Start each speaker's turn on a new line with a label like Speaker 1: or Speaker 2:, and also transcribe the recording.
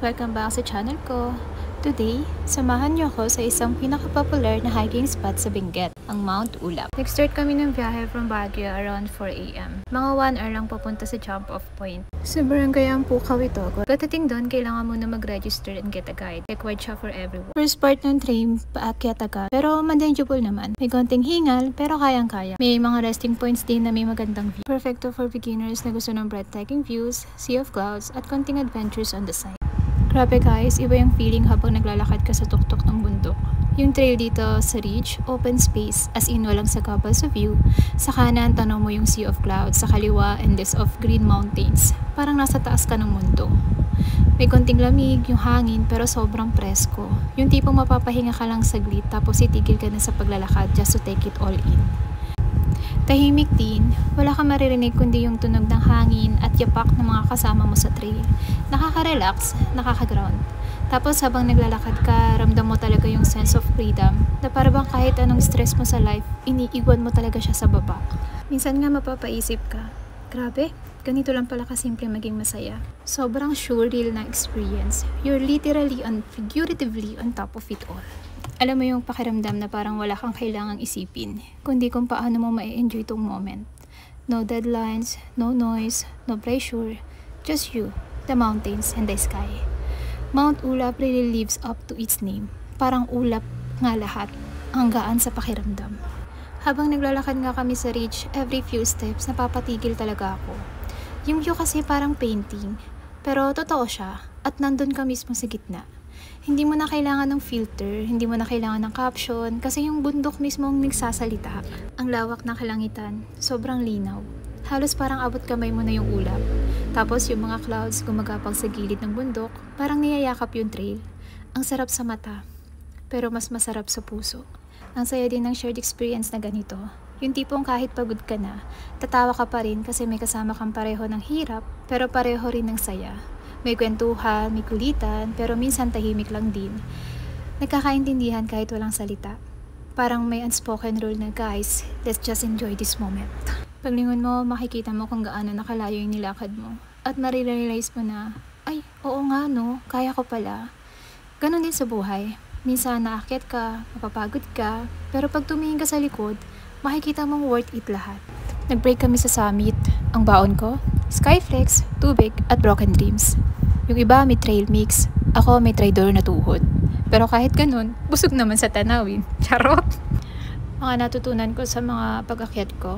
Speaker 1: Welcome back sa channel ko. Today, samahan niyo ako sa isang pinaka-popular na hiking spot sa Benguet, ang Mount Ulap. Nag-start kami ng biyahe from Baguio around 4 AM. Mga 1 hour lang papunta sa jump-off point. Sa barangay ang Pukaw ito. Pagdating doon, kailangan muna mag-register and get a guide. Required siya for everyone. First part ng train, paakyat agad. Pero manageable naman. May konting hingal, pero kayang-kaya. May mga resting points din na may magandang view. Perfecto for beginners na gusto ng breathtaking views, sea of clouds, at konting adventures on the side. Grabe guys, iba yung feeling habang naglalakad ka sa tuktok ng bundok. Yung trail dito sa ridge, open space, as in walang sagabal sa view. Sa kanan, tanaw mo yung sea of clouds, sa kaliwa, endless of green mountains. Parang nasa taas ka ng mundo. May konting lamig, yung hangin, pero sobrang presko. Yung tipong mapapahinga ka lang saglit, tapos itigil ka na sa paglalakad just to take it all in. Tahimik din, wala kang maririnig kundi yung tunog ng hangin at yapak ng mga kasama mo sa trail. Nakaka-relax, nakaka-ground. Tapos habang naglalakad ka, ramdam mo talaga yung sense of freedom na parang kahit anong stress mo sa life, iniigwan mo talaga siya sa baba. Minsan nga mapapaisip ka, grabe, ganito lang pala kasimple maging masaya. Sobrang surreal na experience. You're literally and figuratively on top of it all. Alam mo yung pakiramdam na parang wala kang kailangang isipin, kundi kung paano mo ma-enjoy tong moment. No deadlines, no noise, no pressure, just you, the mountains, and the sky. Mount Ulap really lives up to its name. Parang ulap nga lahat, ang gaan sa pakiramdam. Habang naglalakad nga kami sa ridge, every few steps napapatigil talaga ako. Yung view kasi parang painting, pero totoo siya at nandun ka mismo sa gitna. Hindi mo na kailangan ng filter, hindi mo na kailangan ng caption, kasi yung bundok mismo ang nagsasalita. Ang lawak ng kalangitan, sobrang linaw. Halos parang abot kamay mo na yung ulap. Tapos yung mga clouds gumagapang sa gilid ng bundok, parang niyayakap yung trail. Ang sarap sa mata, pero mas masarap sa puso. Ang saya din ng shared experience na ganito. Yung tipong kahit pagod ka na, tatawa ka pa rin kasi may kasama kang pareho ng hirap, pero pareho rin ng saya. May kwentuhan, may kulitan, pero minsan tahimik lang din. Nagkakaintindihan kahit walang salita. Parang may unspoken rule na, guys, let's just enjoy this moment. Paglingon mo, makikita mo kung gaano nakalayo yung nilakad mo. At marirealize mo na, ay, oo nga no, kaya ko pala. Ganon din sa buhay. Minsan naakyat ka, mapapagod ka, pero pag tumingin ka sa likod, makikita mong worth it lahat. Nag-break kami sa summit. Ang baon ko, Skyflex, tubig at broken dreams. Yung iba may trail mix, ako may traidor na tuhod. Pero kahit ganun, busog naman sa tanawin. Charot! Mga natutunan ko sa mga pag-akyat ko,